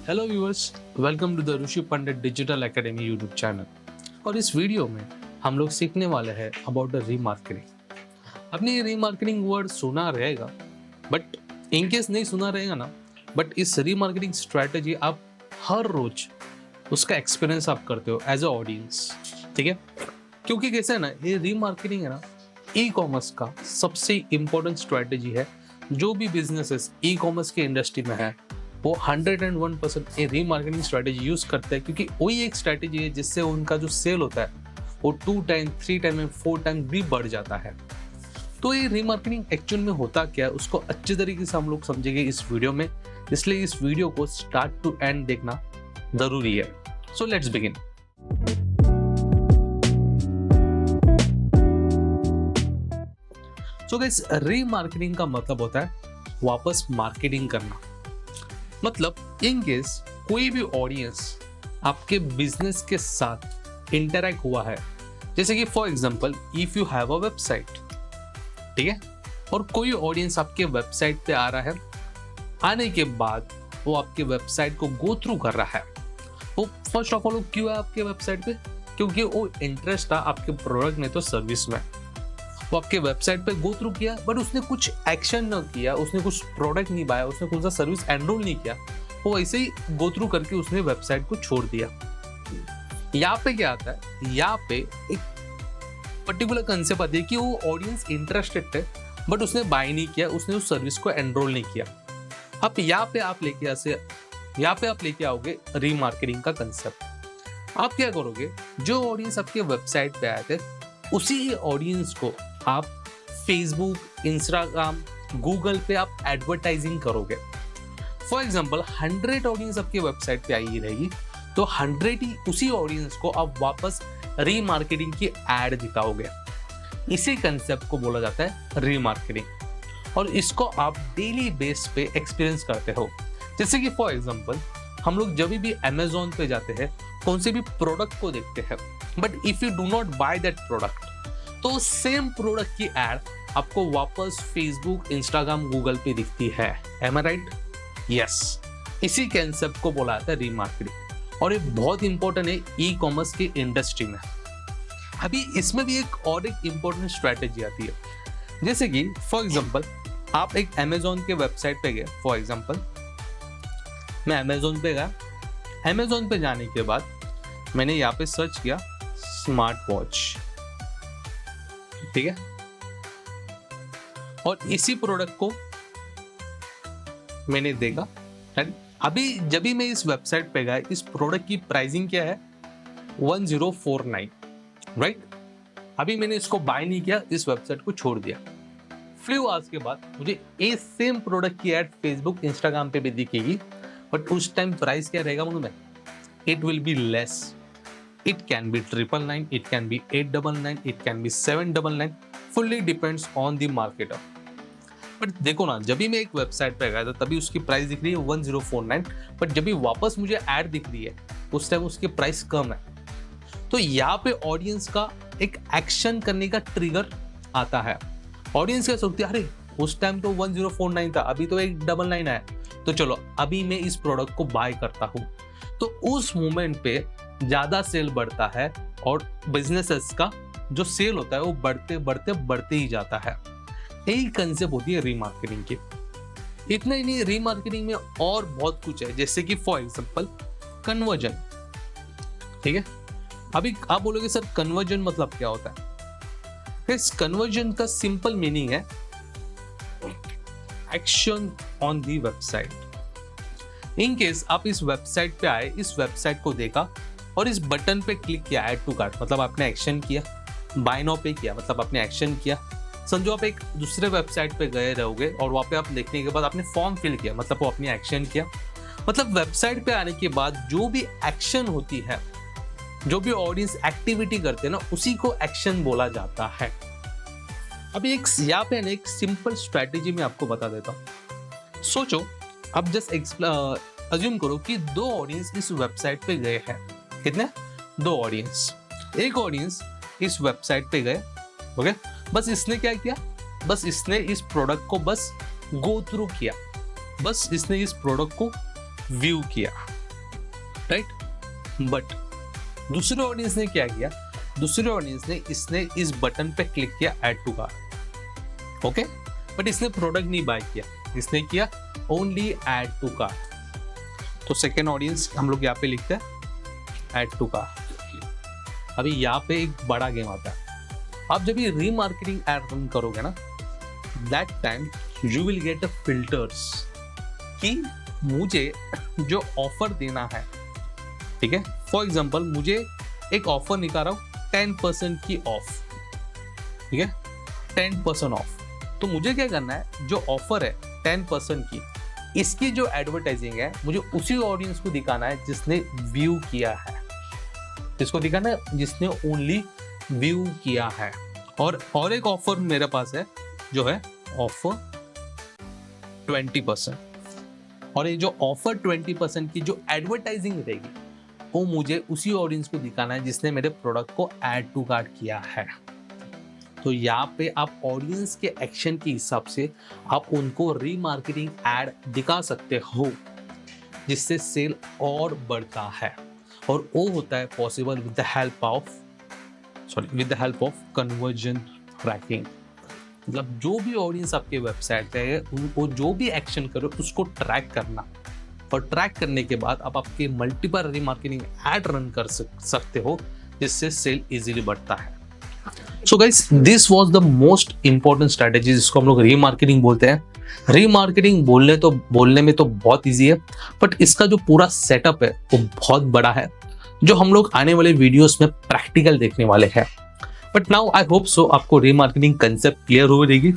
Hello viewers, welcome to the Rishi Pandit digital academy YouTube channel. और इस video में हम लोग सीखने वाले हैं अबाउट द रीमार्केटिंग। आपने ये रीमार्केटिंग वर्ड सुना रहेगा, बट इनकेस नहीं सुना रहेगा ना, बट इस रीमार्केटिंग स्ट्रैटेजी आप हर रोज उसका एक्सपीरियंस आप करते हो एज अ ऑडियंस, ठीक है। क्योंकि कैसे है ना, ये रीमार्केटिंग है ना, ई कॉमर्स का सबसे इम्पोर्टेंट स्ट्रैटेजी है। जो भी बिजनेसेस ई कॉमर्स के इंडस्ट्री में है वो 101% ये रीमार्केटिंग स्ट्रैटेजी यूज करते हैं, क्योंकि वही एक स्ट्रैटेजी है जिससे उनका जो सेल होता है वो 2 टाइम 3 टाइम एंड 4 टाइम भी बढ़ जाता है। तो ये रीमार्केटिंग एक्चुअल में होता क्या है उसको अच्छे तरीके से हम लोग समझेंगे इस वीडियो में, इसलिए इस वीडियो को स्टार्ट टू एंड देखना जरूरी है। So let's begin. So guys, remarketing का मतलब होता है वापस मार्केटिंग करना। मतलब इन केस कोई भी ऑडियंस आपके बिजनेस के साथ इंटरैक्ट हुआ है, जैसे कि for example if you have a website, ठीक है, और कोई ऑडियंस आपके वेबसाइट पे आ रहा है, आने के बाद वो आपके वेबसाइट को गो थ्रू कर रहा है। वो फर्स्ट ऑफ ऑल क्यों है आपके वेबसाइट पे? क्योंकि वो इंटरेस्ट था आपके प्रोडक्ट में तो सर्विस में। वो आपके वेबसाइट पे गो थ्रू किया, बट उसने कुछ एक्शन न किया, उसने कुछ प्रोडक्ट नहीं बाया, उसने कौन सा सर्विस एनरोल नहीं किया, वो ऐसे ही गो थ्रू करके उसने वेबसाइट को छोड़ दिया। यहाँ पे क्या आता है, यहाँ पे एक पर्टिकुलर कंसेप्ट आती है कि वो ऑडियंस इंटरेस्टेड थे बट उसने बाय नहीं किया, उसने उस सर्विस को एनरोल नहीं किया। अब यहाँ पे आप लेके आओगे रीमार्केटिंग का कंसेप्ट। आप क्या करोगे, जो ऑडियंस आपके वेबसाइट पे आए थे उसी ऑडियंस को आप फेसबुक, इंस्टाग्राम, गूगल पे आप एडवर्टाइजिंग करोगे। फॉर एग्जाम्पल 100 ऑडियंस आपके वेबसाइट पे आई रहेगी, तो 100 ही उसी ऑडियंस को आप वापस रीमार्केटिंग की एड दिखाओगे। इसी कंसेप्ट को बोला जाता है रीमार्केटिंग, और इसको आप डेली बेस पे एक्सपीरियंस करते हो। जैसे कि फॉर एग्जाम्पल हम लोग जब भी अमेजोन पे जाते हैं, कौन से भी प्रोडक्ट को देखते हैं, but if you do not by that product, तो सेम प्रोडक्ट की एड आपको वापस फेसबुक, इंस्टाग्राम, गूगल पे दिखती है। एम आई राइट? यस, इसी कंसेप्ट को बोला जाता है रीमार्केटिंग, और ये बहुत इंपॉर्टेंट है ई कॉमर्स की इंडस्ट्री में। अभी इसमें भी एक और एक इंपॉर्टेंट स्ट्रैटेजी आती है, जैसे कि फॉर एग्जांपल आप एक अमेजोन के वेबसाइट पे गए। फॉर एग्जांपल मैं अमेजोन पे गया, अमेजोन पे जाने के बाद मैंने यहाँ पे सर्च किया स्मार्ट वॉच, ठीक है, और इसी प्रोडक्ट को मैंने देखा। अभी जब भी मैं इस वेबसाइट पे गया, इस प्रोडक्ट की प्राइसिंग क्या है, 1049, राइट। अभी मैंने इसको बाय नहीं किया, इस वेबसाइट को छोड़ दिया। फ्यू आवर्स के बाद मुझे ये सेम प्रोडक्ट की एड फेसबुक, इंस्टाग्राम पे भी दिखेगी, बट उस टाइम प्राइस क्या रहेगा मालूम है? It will be less. It can be 999, it can be 899, it can be 799, fully depends on the marketer. But देखो ना, जब भी मैं एक वेबसाइट पे गया था तभी उसकी प्राइस दिख रही है 1049, बट जब भी वापस मुझे ऐड दिख रही है उस टाइम उसकी प्राइस कम है। तो यहाँ पे ऑडियंस का एक एक्शन करने का ट्रिगर आता है। ऑडियंस क्या सोचती है, अरे उस टाइम तो 1049 था, अभी तो 899 है, तो चलो अभी मैं इस प्रोडक्ट को बाय करता हूँ। तो उस मोमेंट पे ज्यादा सेल बढ़ता है और बिजनेसेस का जो सेल होता है वो बढ़ते ही जाता है। यही कंसेप्ट होती है रीमार्केटिंग की। इतना ही नहीं, रीमार्केटिंग में और बहुत कुछ है, जैसे कि फॉर एग्जांपल कन्वर्जन, ठीक है। अभी आप बोलोगे सर कन्वर्जन मतलब क्या होता है? इस कन्वर्जन का सिंपल मीनिंग है action on the website. In case आप इस वेबसाइट पे आए, इस वेबसाइट को देखा और इस बटन पे क्लिक किया, ऐड टू कार्ट, मतलब आपने एक्शन किया। बाय नाउ पे किया, मतलब आपने एक्शन किया। समझो आप एक दूसरे वेबसाइट पे गए रहोगे और वहाँ पे आप देखने के बाद आपने फॉर्म फिल किया, मतलब वो अपनी एक्शन किया। मतलब वेबसाइट पे आने के बाद जो भी एक्शन होती है, जो भी ऑडियंस एक्टिविटी करते हैं ना, उसी को एक्शन बोला जाता है। अभी एक यहाँ पे एक सिंपल स्ट्रैटेजी मैं आपको बता देता हूँ। सोचो, अब जस्ट अज्यूम करो कि 2 ऑडियंस इस वेबसाइट पे गए हैं। कितने? 2 ऑडियंस। एक ऑडियंस इस वेबसाइट पे गए, ओके, बस इसने क्या किया, बस इसने इस प्रोडक्ट को बस गो थ्रू किया, बस इसने इस प्रोडक्ट को व्यू किया, राइट। बट दूसरे ऑडियंस ने क्या किया, दूसरे ऑडियंस ने इसने इस बटन पे क्लिक किया add to cart, okay, but इसने प्रोडक्ट नहीं बाय किया, इसने किया ओनली ऐड टू कार्ट। तो सेकेंड ऑडियंस हम लोग यहाँ पे लिखते हैं ऐड टू कार्ट। अभी यहाँ पे एक बड़ा गेम आता है, आप जब ये रीमार्केटिंग एड रन करोगे ना, that time you will get a filters कि मुझे जो ऑफर देना है, ठीक है, फॉर एग्जांपल मुझे एक ऑफर निकाल रहा हूँ 10% की ऑफ, ठीक है, 10% ऑफ। तो मुझे क्या करना है, जो ऑफर है 10% की, इसकी जो एडवर्टाइजिंग है मुझे उसी ऑडियंस को दिखाना है जिसने व्यू किया है, जिसको दिखाना है जिसने ओनली व्यू किया है। और एक ऑफर मेरे पास है जो है ऑफर 20%, और ये जो ऑफर 20% की जो एडवर्टाइजिंग रहेगी वो मुझे उसी ऑडियंस को दिखाना है जिसने मेरे प्रोडक्ट को ऐड टू कार्ट किया है। तो यहाँ पे आप ऑडियंस के एक्शन के हिसाब से आप उनको रीमार्केटिंग एड दिखा सकते हो, जिससे सेल और बढ़ता है, और वो होता है possible with the help of conversion tracking. मतलब जो भी ऑडियंस आपके वेबसाइट पे है उनको जो भी एक्शन करो उसको ट्रैक करना, और ट्रैक करने के बाद आप आपके मल्टीपल रीमार्केटिंग ऐड रन कर सकते हो, जिससे सेल इजीली बढ़ता है। So guys, this was the most important strategy जिसको हम लोग रीमार्केटिंग बोलते हैं। रीमार्केटिंग बोलने में तो बहुत इजी है, बट इसका जो पूरा सेटअप है वो बहुत बड़ा है, जो हम लोग आने वाले वीडियोस में प्रैक्टिकल देखने वाले हैं। But now I hope so आपको रीमार्केटिंग कंसेप्ट क्लियर हो जाएगी।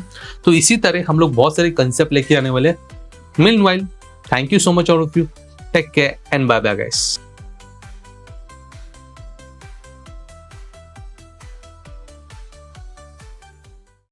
तो इसी तरह हम लोग बहुत सारे कंसेप्ट लेके आने वाले हैं। Meanwhile, thank you so much all of you, take care and bye bye guys.